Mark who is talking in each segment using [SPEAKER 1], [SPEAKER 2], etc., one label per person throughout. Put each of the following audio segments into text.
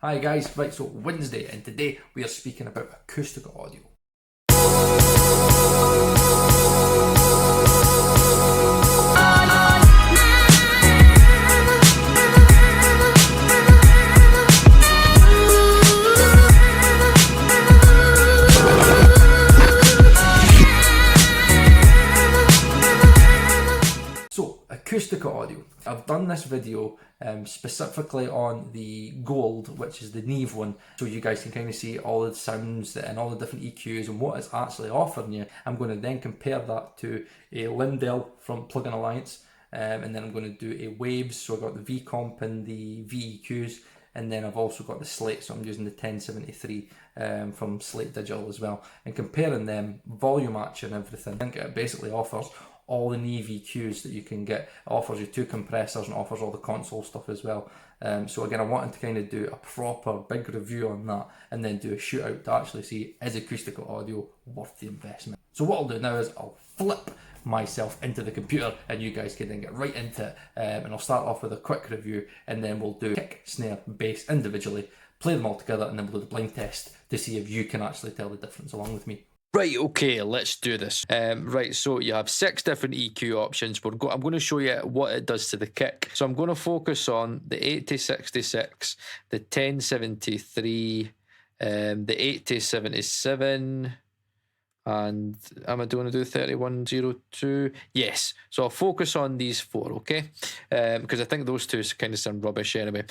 [SPEAKER 1] Hi guys, right, so Wednesday, and today we are speaking about acoustical audio. So, acoustical audio. I've done this video specifically on the Gold, which is the neve one, so you guys can kind of see all the sounds and all the different EQs and what it's actually offering you. I'm going to then compare that to a Lindell from Plugin Alliance, and then I'm going to do a Waves, so I've got the vcomp and the VEQs, and then I've also got the Slate, so I'm using the 1073 from Slate Digital as well, and comparing them, volume match and everything. I think it basically offers all the neve EQs that you can get. It offers you 2 compressors and offers all the console stuff as well. So again, I wanted to kind of do a proper big review on that and then do a shootout to actually see, is acoustical audio worth the investment? So what I'll do now is I'll flip myself into the computer and you guys can then get right into it, and I'll start off with a quick review and then we'll do kick, snare, bass individually, play them all together, and then we'll do the blind test to see if you can actually tell the difference along with me.
[SPEAKER 2] Right, okay, let's do this. Right, so you have 6 different EQ options. I'm going to show you what it does to the kick. So I'm going to focus on the 8066, the 1073, the 8077, and am I going to do 3102? Yes, so I'll focus on these 4, okay? Because I think those 2 kind of sound rubbish anyway.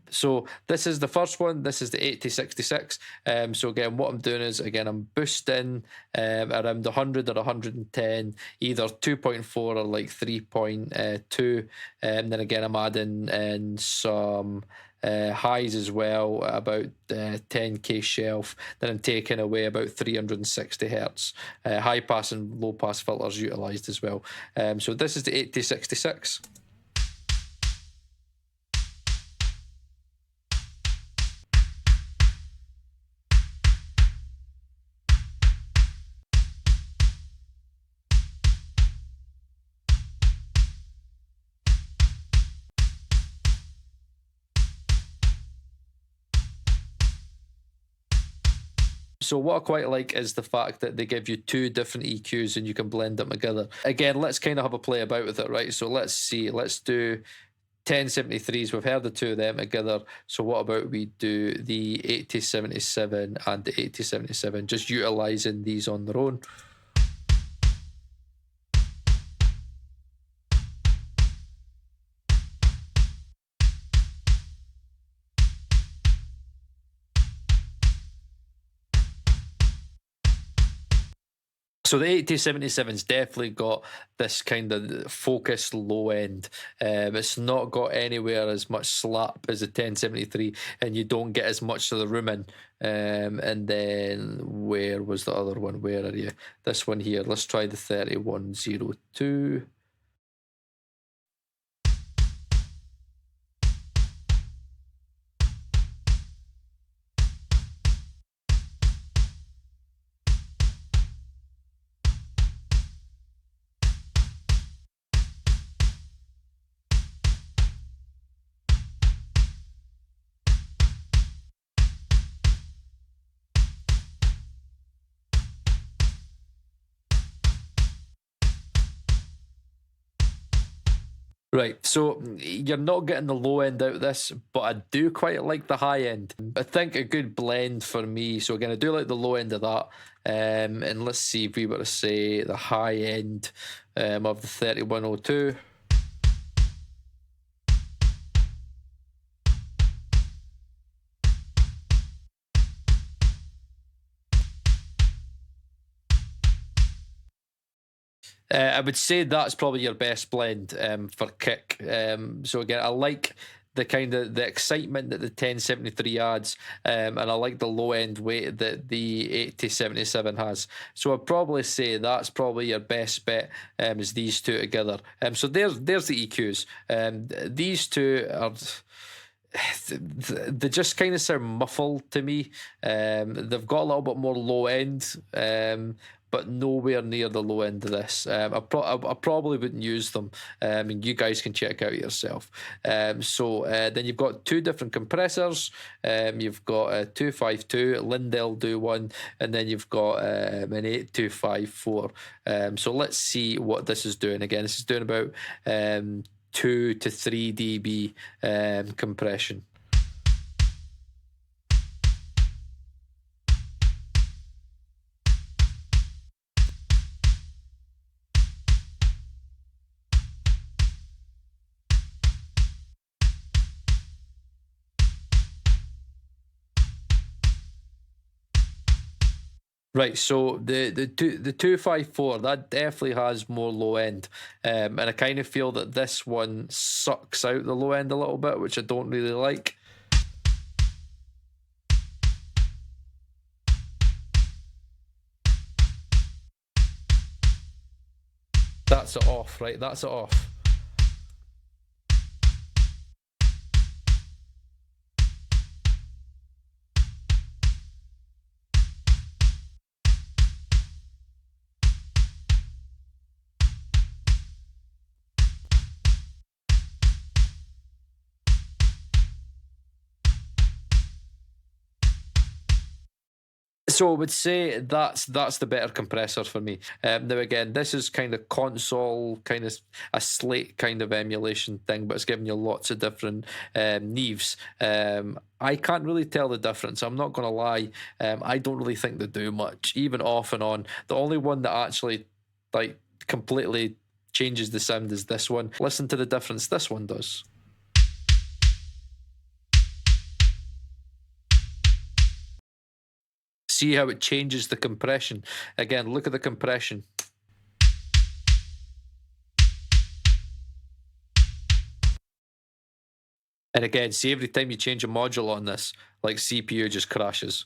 [SPEAKER 2] So this is the first one. This is the 8066. So again, what I'm doing is, again, I'm boosting around 100 or 110, either 2.4 or like 3.2. And then again, I'm adding in some highs as well, about 10k shelf. Then I'm taking away about 360 hertz. High pass and low pass filters utilised as well. So this is the 8066. So what I quite like is the fact that they give you 2 different EQs and you can blend them together. Again, let's kind of have a play about with it, right? So let's see, let's do 1073s. We've heard the 2 of them together. So what about we do the 8077 and the 8077, just utilising these on their own. So the 8077's definitely got this kind of focused low end. It's not got anywhere as much slap as the 1073, and you don't get as much of the room in. And then where was the other one? Where are you? This one here. Let's try the 3102. Right, so you're not getting the low end out of this, but I do quite like the high end. I think a good blend for me. So again, I do like the low end of that. And let's see if we were to say the high end of the 3102. I would say that's probably your best blend for kick. So again, I like the kind of the excitement that the 1073 adds, and I like the low end weight that the 8077 has. So I'd probably say that's probably your best bet, is these 2 together. So there's the EQs. These 2 are, they just kind of sound muffled to me. They've got a little bit more low end, but nowhere near the low end of this. I probably wouldn't use them, and you guys can check out yourself. So then you've got two different compressors. You've got a 252, Lindell do one, and then you've got an 8254. So let's see what this is doing. Again, this is doing about 2 to 3 dB compression. Right, so the 254, that definitely has more low end, and I kind of feel that this one sucks out the low end a little bit, which I don't really like. That's it off, right? That's it off. So I would say that's the better compressor for me. Now again, this is kind of console, kind of a Slate kind of emulation thing, but it's giving you lots of different neves. I can't really tell the difference. I'm not going to lie. I don't really think they do much, even off and on. The only one that actually like completely changes the sound is this one. Listen to the difference this one does. See how it changes the compression. Again, look at the compression. And again, see every time you change a module on this, like CPU just crashes.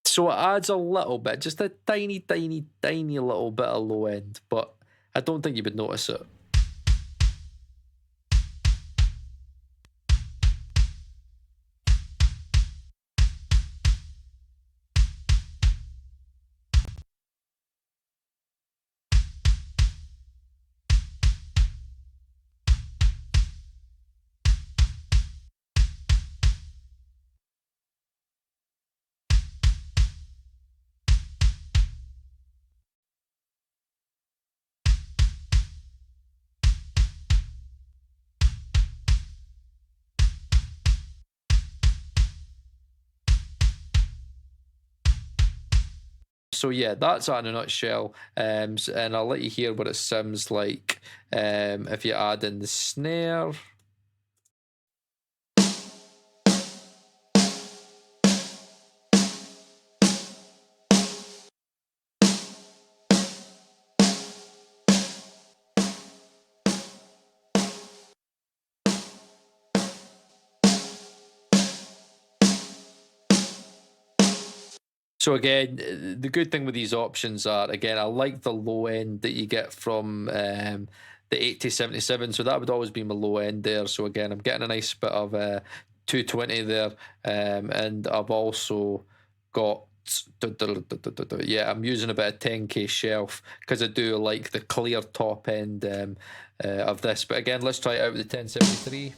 [SPEAKER 2] So it adds a little bit, just a tiny, tiny, tiny little bit of low end, but I don't think you would notice it. So yeah, that's that in a nutshell. And I'll let you hear what it sounds like if you add in the snare. So again, the good thing with these options are, again, I like the low end that you get from the 8077. So that would always be my low end there. So again, I'm getting a nice bit of 220 there. And I've also got, yeah, I'm using a bit of 10K shelf because I do like the clear top end of this. But again, let's try it out with the 1073.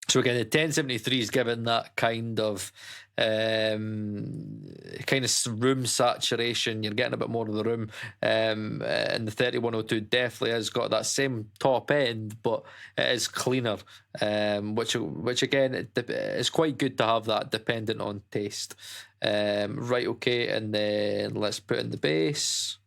[SPEAKER 2] So again, the 1073 is given that kind of room saturation. You're getting a bit more of the room, and the 3102 definitely has got that same top end, but it is cleaner, which again is quite good to have that, dependent on taste. Right, okay, and then let's put in the bass.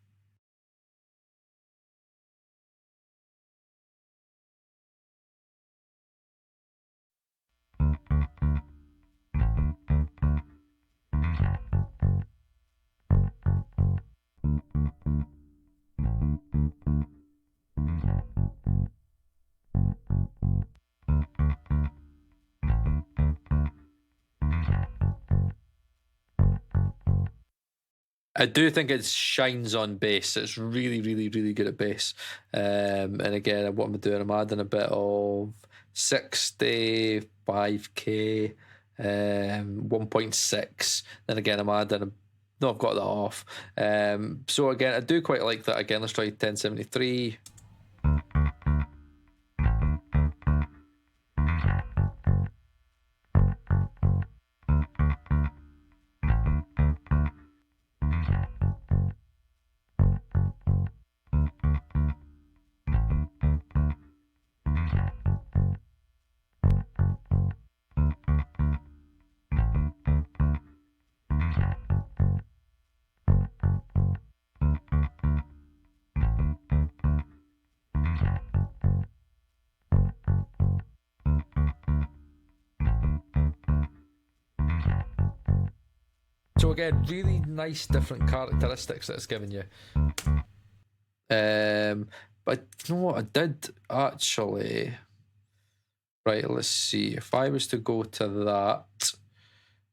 [SPEAKER 2] I do think it shines on bass. It's really, really, really good at bass. And again, what I'm doing, I'm adding a bit of 60, 5K, 1.6. Then again, I'm adding no, I've got that off. So again, I do quite like that. Again, let's try 1073. So again, really nice different characteristics that it's giving you. But you know what I did actually? Right, let's see. If I was to go to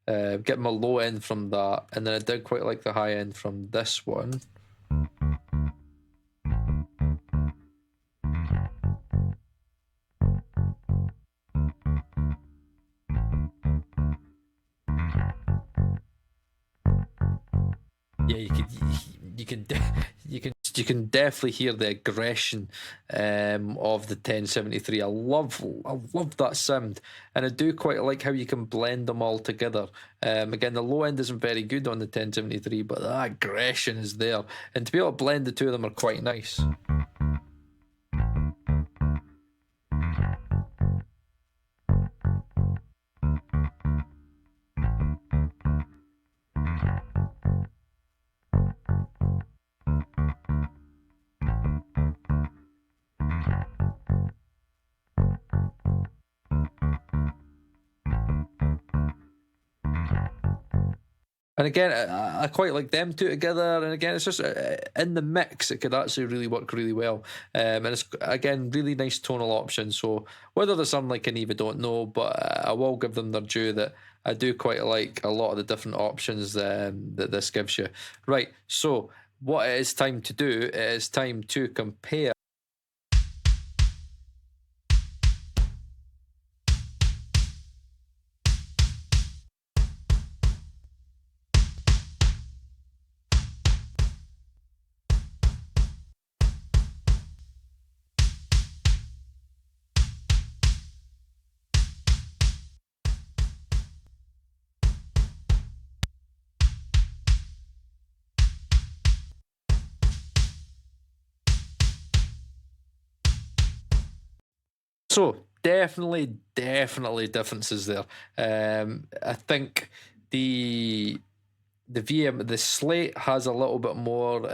[SPEAKER 2] that, get my low end from that, and then I did quite like the high end from this one. Yeah, you can definitely hear the aggression of the 1073. I love that sound, and I do quite like how you can blend them all together. Again, the low end isn't very good on the 1073, but that aggression is there, and to be able to blend the two of them are quite nice. And again, I quite like them two together. And again, it's just in the mix, it could actually really work really well. And it's, again, really nice tonal option. So whether there's something like a neve, I don't know, but I will give them their due that I do quite like a lot of the different options that this gives you. Right, so what it is time to do, it is time to compare. So definitely differences there. I think the Slate has a little bit more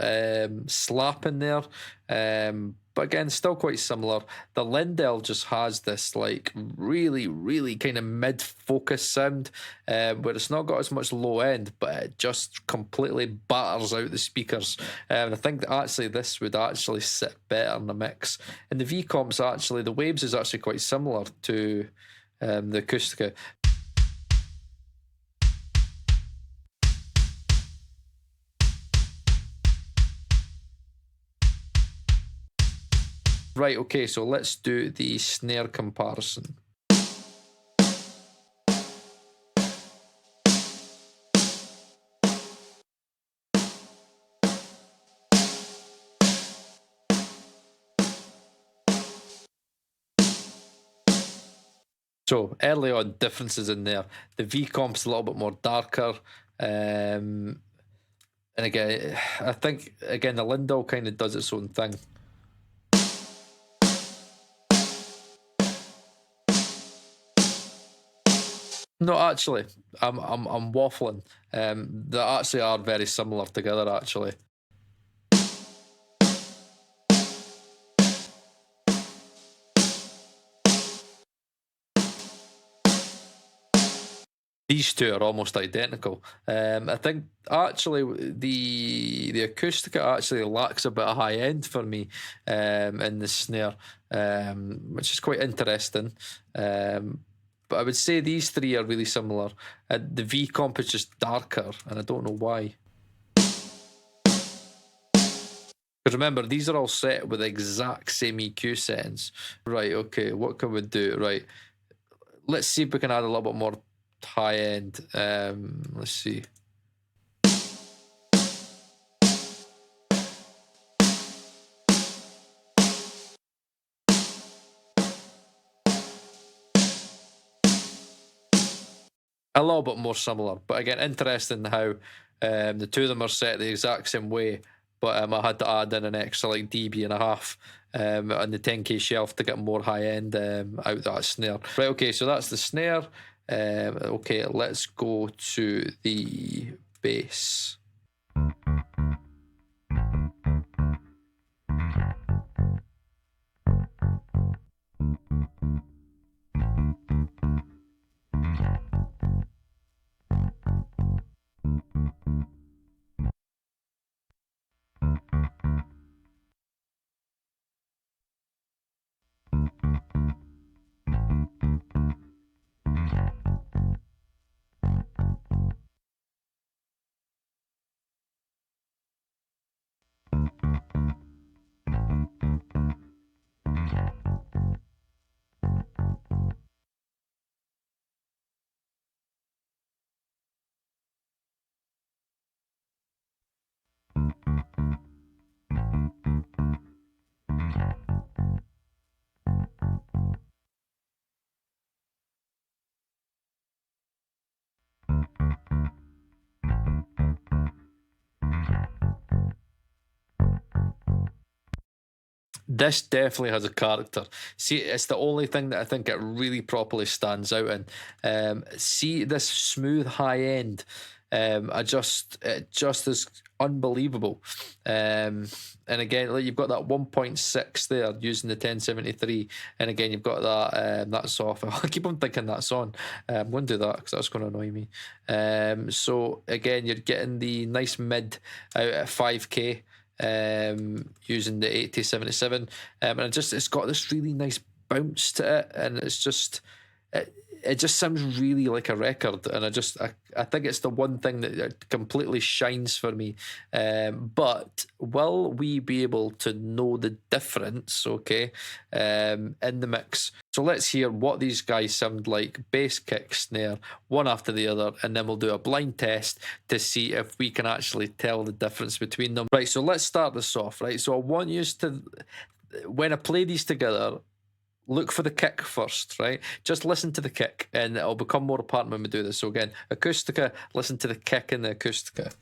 [SPEAKER 2] slap in there, but again, still quite similar. The Lindell just has this like really kind of mid-focus sound, where it's not got as much low end, but it just completely batters out the speakers. And I think that actually this would actually sit better in the mix. And the vcomps actually, the Waves is actually quite similar to the Acoustica. Right, okay, so let's do the snare comparison. So early on differences in there. The vcomp's a little bit more darker. And again, I think again the Lindell kind of does its own thing. No, actually, I'm waffling. They actually are very similar together, actually. These two are almost identical. I think actually the Acoustica actually lacks a bit of high end for me in the snare, which is quite interesting. But I would say these three are really similar. The V comp is just darker, and I don't know why. Because remember, these are all set with the exact same EQ settings. Right, okay, what can we do? Right, let's see if we can add a little bit more high end. Let's see. A little bit more similar, but again, interesting how the two of them are set the exact same way, but I had to add in an extra like dB and a half on the 10k shelf to get more high end out that snare. Right, okay, so that's the snare. Okay, let's go to the bass. This definitely has a character. See, it's the only thing that I think it really properly stands out in. See this smooth high end. It just is unbelievable. And again, like you've got that 1.6 there using the 1073, and again you've got that that's off. I keep on thinking that's on. I'm going to do that because that's going to annoy me. So again, you're getting the nice mid out at 5k. Using the 8077, and it's got this really nice bounce to it, and it's just it just sounds really like a record, and I think it's the one thing that completely shines for me. But will we be able to know the difference, okay, in the mix? So let's hear what these guys sound like, bass, kick, snare, one after the other, and then we'll do a blind test to see if we can actually tell the difference between them. Right, so let's start this off, right? So I want you to, when I play these together, look for the kick first, right? Just listen to the kick, and it'll become more apparent when we do this. So again, Acoustica, listen to the kick in the Acoustica.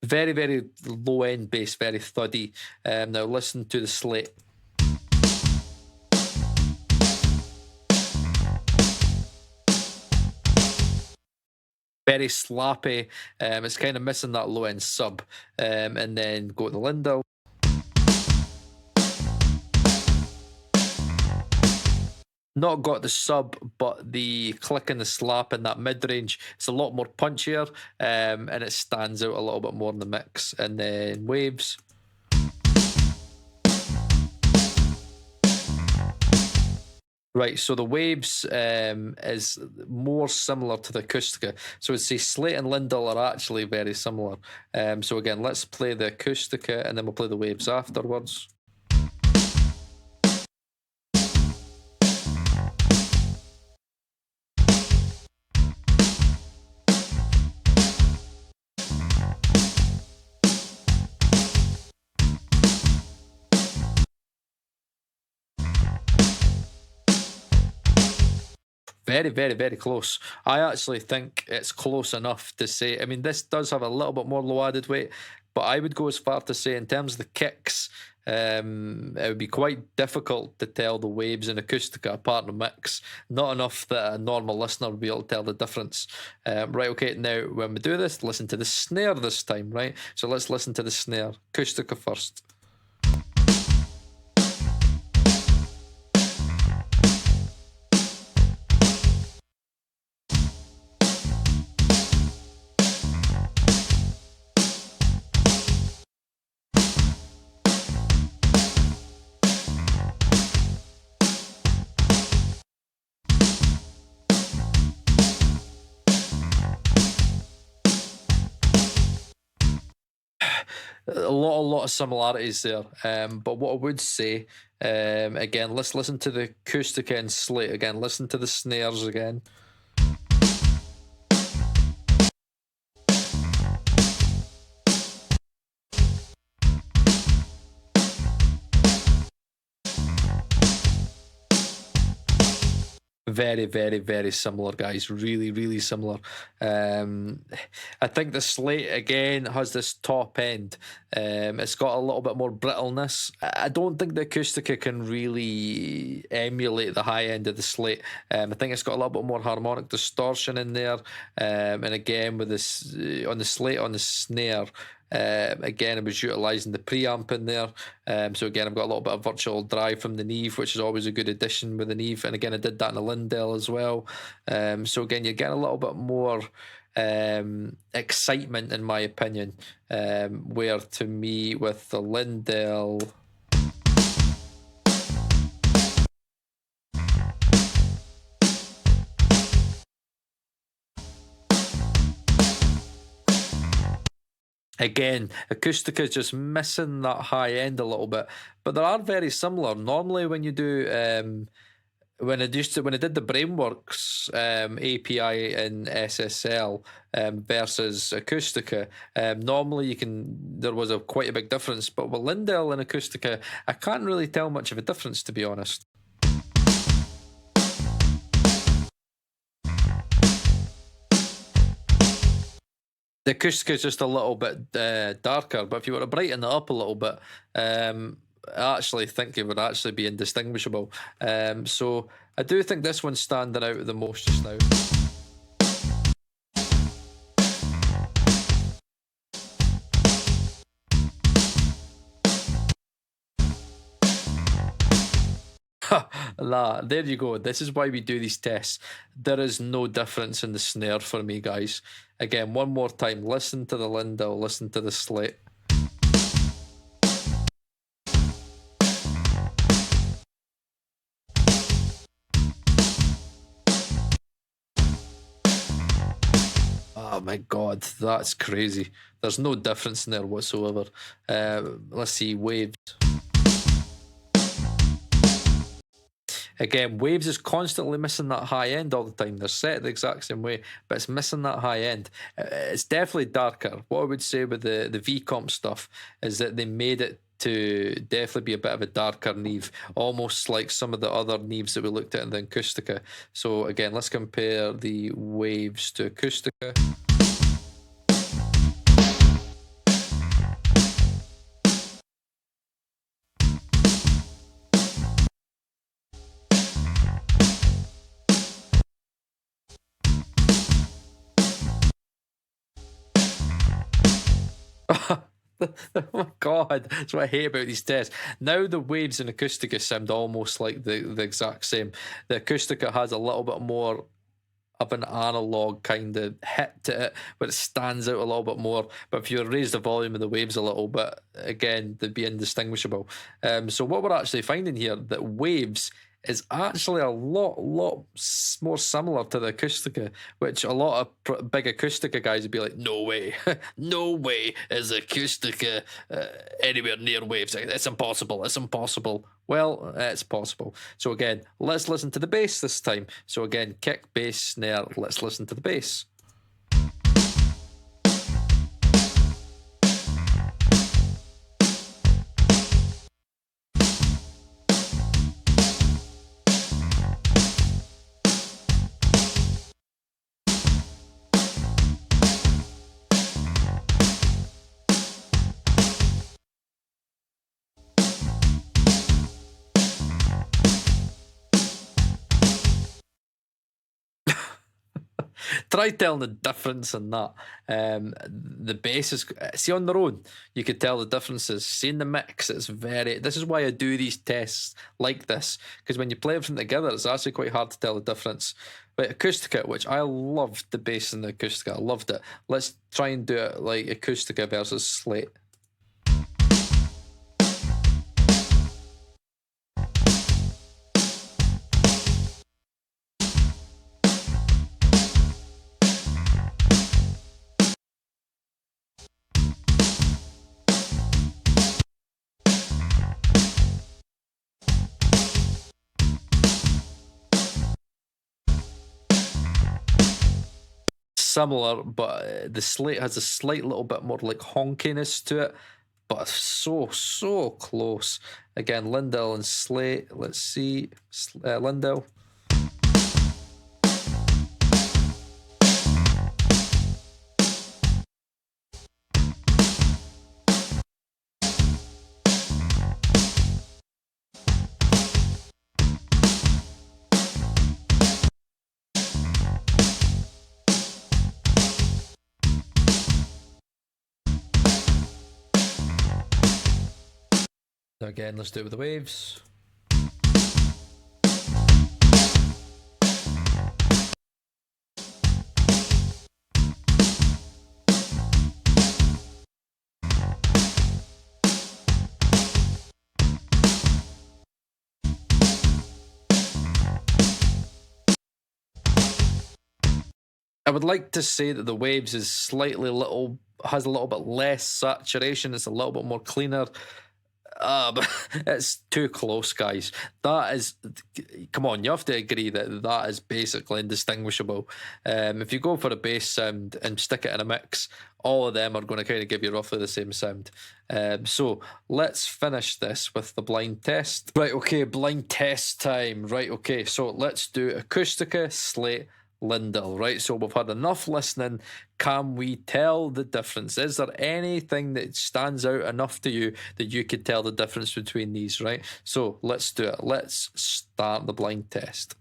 [SPEAKER 2] Very, very low end bass, very thuddy. Now listen to the Slate. Very slappy. It's kind of missing that low end sub. And then go to the Lindell. Not got the sub, but the click and the slap in that mid range. It's a lot more punchier, and it stands out a little bit more in the mix. And then Waves. Right, so the Waves is more similar to the Acoustica. So I'd say Slate and Lindell are actually very similar. So again, let's play the Acoustica and then we'll play the Waves afterwards. Very, very, very close. I actually think it's close enough to say, I mean, this does have a little bit more low added weight, but I would go as far to say in terms of the kicks, it would be quite difficult to tell the Waves and Acoustica apart in a mix. Not enough that a normal listener would be able to tell the difference. Right, okay, now when we do this, listen to the snare this time, right? So let's listen to the snare. Acoustica first. a lot of similarities there. But what I would say, again, let's listen to the Acoustica and Slate again. Listen to the snares again. Very similar, guys. Really similar. I think the Slate again has this top end. It's got a little bit more brittleness. I don't think the Acoustica can really emulate the high end of the Slate. I think it's got a little bit more harmonic distortion in there. And again, with this on the Slate on the snare. Again, I was utilising the preamp in there. So again, I've got a little bit of virtual drive from the neve, which is always a good addition with the neve. And again, I did that in the Lindell as well. So again, you're getting a little bit more excitement, in my opinion. Where to me with the Lindell. Again, Acoustica is just missing that high end a little bit, but they are very similar. Normally, when you do, when I did the Brainworks API in SSL versus Acoustica, normally there was quite a big difference. But with Lindell and Acoustica, I can't really tell much of a difference, to be honest. The Acoustica is just a little bit darker, but if you were to brighten it up a little bit, I actually think it would actually be indistinguishable. So I do think this one's standing out the most just now. Nah, there you go. This is why we do these tests. There is no difference in the snare for me, guys. Again, one more time. Listen to the Lindell, listen to the Slate. Oh my god, that's crazy. There's no difference in there whatsoever. Let's see, Waves. Again, Waves is constantly missing that high end all the time. They're set the exact same way, but it's missing that high end. It's definitely darker. What I would say with the vcomp stuff is that they made it to definitely be a bit of a darker neve, almost like some of the other neves that we looked at in the Acoustica. So again, let's compare the Waves to Acoustica. Oh my god, that's what I hate about these tests. Now the Waves and Acoustica sound almost like the exact same. The Acoustica has a little bit more of an analog kind of hit to it, but it stands out a little bit more. But if you raise the volume of the Waves a little bit, again, they'd be indistinguishable. So what we're actually finding here, that Waves is actually a lot more similar to the Acoustica, which a lot of big Acoustica guys would be like, no way, no way is Acoustica anywhere near Waves. It's impossible. Well, it's possible. So again, let's listen to the bass this time. So again, kick, bass, snare. Let's listen to the bass. Try telling the difference in that. The bass is, see, on their own, you could tell the differences. See, in the mix, it's very. This is why I do these tests like this, because when you play everything together, it's actually quite hard to tell the difference. But Acoustica, which I loved the bass in the Acoustica, I loved it. Let's try and do it like Acoustica versus Slate. similar, but the Slate has a slight little bit more like honkiness to it, but so close. Again, Lindell and Slate. Let's see, Lindell. Again, let's do it with the waves. I would like to say that the waves is has a little bit less saturation. It's a little bit more cleaner. But it's too close, guys. That is, come on, you have to agree that is basically indistinguishable. If you go for a bass sound and stick it in a mix, all of them are going to kind of give you roughly the same sound. So let's finish this with the blind test. Right, okay, blind test time. Right, okay, so let's do Acoustica, Slate, Lindell, right? So we've had enough listening. Can we tell the difference? Is there anything that stands out enough to you that you could tell the difference between these, right? So let's do it. Let's start the blind test.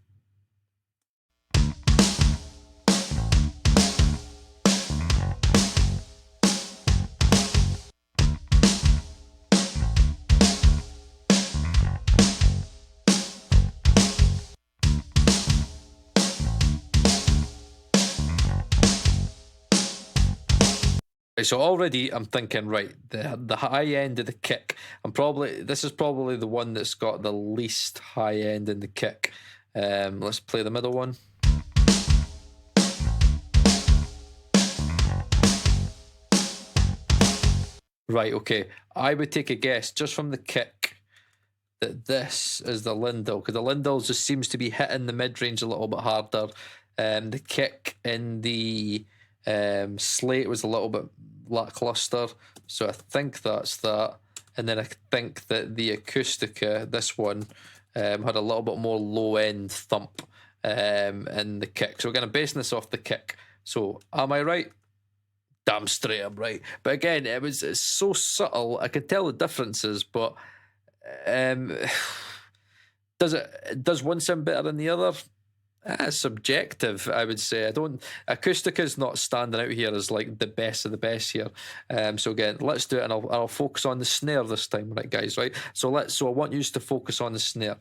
[SPEAKER 2] So already I'm thinking, right, the high end of the kick, this is probably the one that's got the least high end in the kick. Let's play the middle one. Right, okay. I would take a guess just from the kick that this is the Lindell, because the Lindell just seems to be hitting the mid-range a little bit harder. The kick in the Slate was a little bit lackluster, so I think that's that. And then I think that the Acoustica, this one, had a little bit more low-end thump in the kick. So we're going to base this off the kick. So am I right? Damn straight I'm right. But again, it's so subtle. I could tell the differences, but does one sound better than the other? Subjective, I would say. Acoustica's not standing out here as like the best of the best here. So again, let's do it, and I'll focus on the snare this time, right, guys? Right. So I want you to focus on the snare.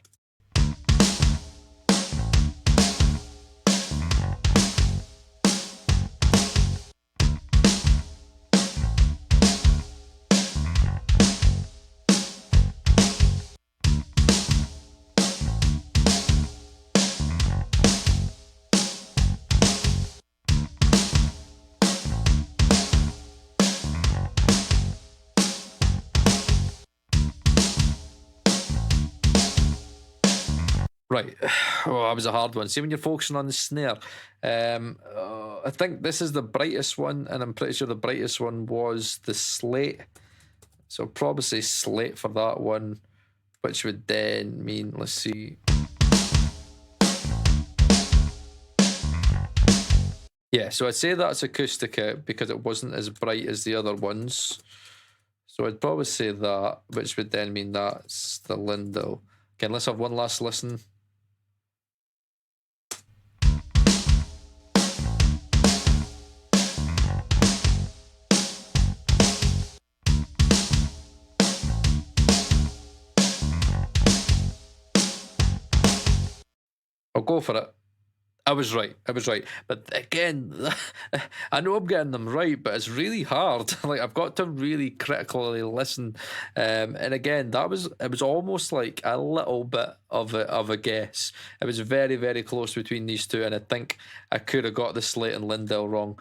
[SPEAKER 2] Right, that was a hard one. See, when you're focusing on the snare, I think this is the brightest one, and I'm pretty sure the brightest one was the Slate. So I'll probably say Slate for that one, which would then mean, let's see. Yeah, so I'd say that's Acoustica because it wasn't as bright as the other ones. So I'd probably say that, which would then mean that's the Lindell. Okay, let's have one last listen. I'll go for it. I was right. But again, I know I'm getting them right, but it's really hard. Like, I've got to really critically listen. And again, it was almost like a little bit of a guess. It was very, very close between these two, and I think I could have got the Slate and Lindell wrong.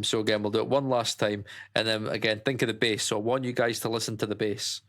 [SPEAKER 2] So again, we'll do it one last time, and then again, think of the bass. So I want you guys to listen to the bass.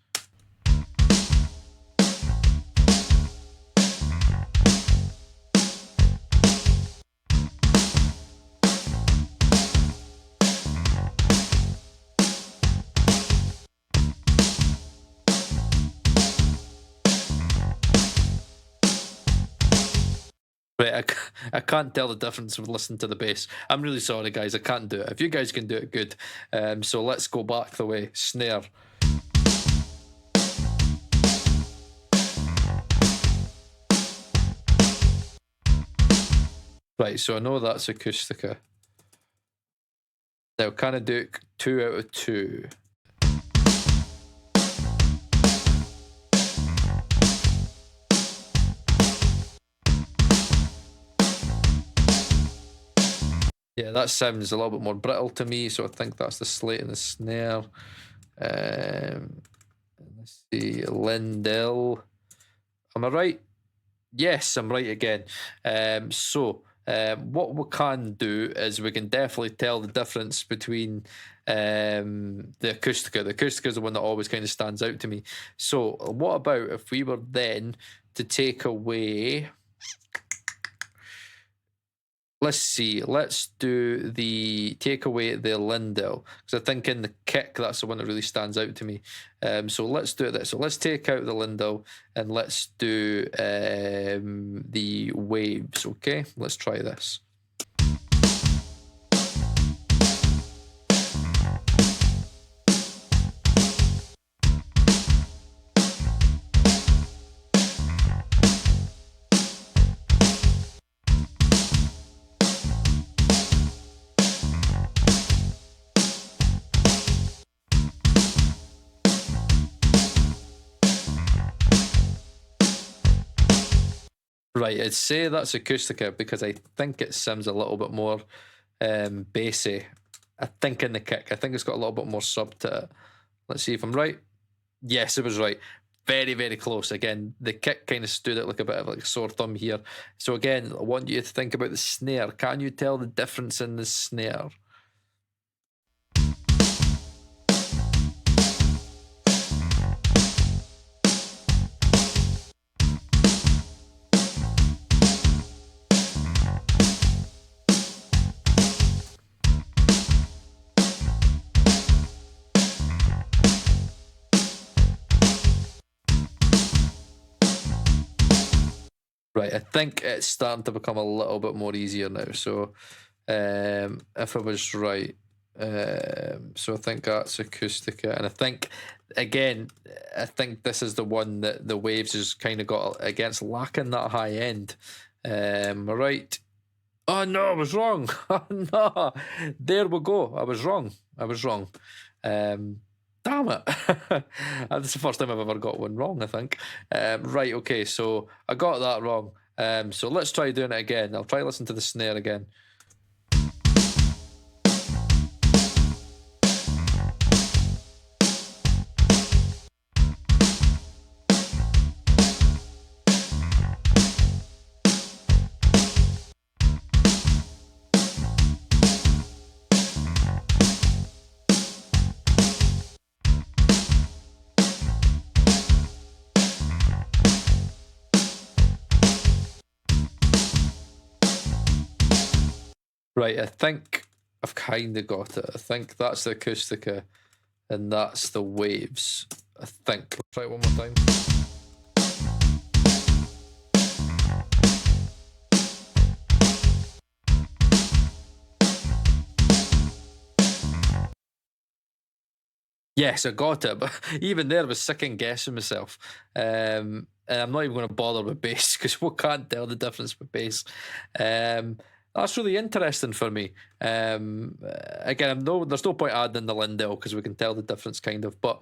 [SPEAKER 2] Right, I can't tell the difference with listening to the bass. I'm really sorry, guys. I can't do it. If you guys can do it, good. So let's go back the way. Snare. Right, so I know that's Acoustica. Now, can I do it 2 out of 2? Yeah, that sounds a little bit more brittle to me, so I think that's the Slate and the snare. Let's see, Lindell. Am I right? Yes, I'm right again. What we can do is we can definitely tell the difference between the Acoustica. The Acoustica is the one that always kind of stands out to me. So what about if we were then to take away... Let's see, let's take away the Lindell, because I think in the kick, that's the one that really stands out to me. So let's do this. So let's take out the Lindell and let's do the Waves, okay? Let's try this. Right, I'd say that's Acoustica because I think it sounds a little bit more bassy. I think in the kick. I think it's got a little bit more sub to it. Let's see if I'm right. Yes, it was right. Very, very close. Again, the kick kind of stood out like a bit of like a sore thumb here. So again, I want you to think about the snare. Can you tell the difference in the snare? Right, I think it's starting to become a little bit more easier now. So if I was right, so I think that's Acoustica. And I think, again, I think this is the one that the Waves has kind of got against, lacking that high end. Right. Oh, no, I was wrong. Oh, no. There we go. I was wrong. Damn it. That's the first time I've ever got one wrong, I think. Right, okay, so I got that wrong. So let's try doing it again. I'll try listen to the snare again. Right, I think I've kind of got it. I think that's the Acoustica and that's the Waves. I think. Let's try it one more time. Yes, I got it, but even there I was second guessing myself. And I'm not even going to bother with bass because we can't tell the difference with bass. That's really interesting for me. Again, there's no point adding the Lindell because we can tell the difference kind of, but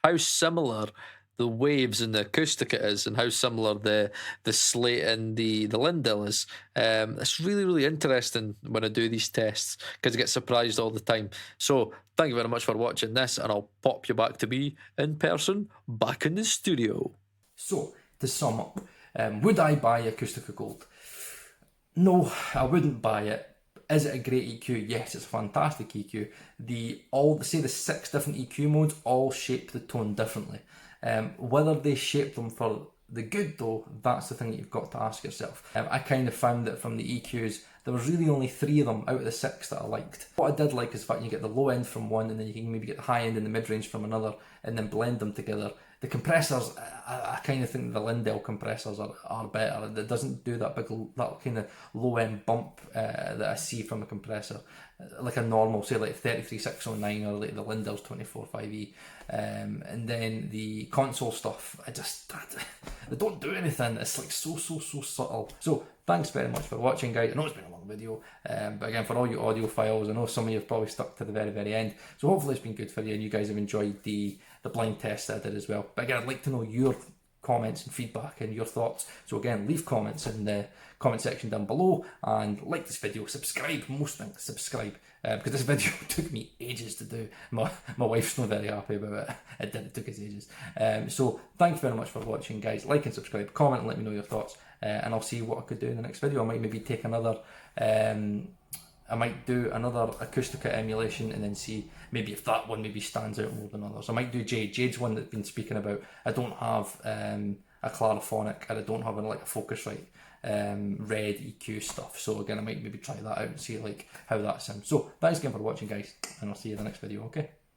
[SPEAKER 2] how similar the Waves and the Acoustica is and how similar the Slate and the Lindell is. It's really, really interesting when I do these tests because I get surprised all the time. So thank you very much for watching this, and I'll pop you back to me in person back in the studio.
[SPEAKER 1] So, to sum up, would I buy Acoustica Gold? No, I wouldn't buy it. Is it a great EQ? Yes, it's a fantastic EQ. The 6 different EQ modes all shape the tone differently. Whether they shape them for the good though, that's the thing that you've got to ask yourself. I kind of found that from the EQs, there was really only 3 of them out of the 6 that I liked. What I did like is the fact you get the low end from one and then you can maybe get the high end and the mid range from another and then blend them together. The compressors, I kind of think the Lindell compressors are better. It doesn't do that kind of low end bump that I see from a compressor, like a normal, say like 33609 or like the Lindell's 245E. And then the console stuff, they don't do anything. It's like so subtle. So thanks very much for watching, guys. I know it's been a long video, but again, for all you audiophiles, I know some of you have probably stuck to the very end. So hopefully it's been good for you and you guys have enjoyed the blind test that I did as well. But again, I'd like to know your comments and feedback and your thoughts. So again, leave comments in the comment section down below and like this video, subscribe, most things, subscribe. Because this video took me ages to do. My wife's not very happy about it. It took us ages. So thanks very much for watching, guys. Like and subscribe, comment and let me know your thoughts. And I'll see what I could do in the next video. I might maybe take another I might do another Acoustica emulation and then see maybe if that one maybe stands out more than others. I might do Jade's one that I've been speaking about. I don't have a clariphonic and I don't have like a Focusrite red EQ stuff. So again, I might maybe try that out and see like how that sounds. So thanks again for watching, guys, and I'll see you in the next video, okay?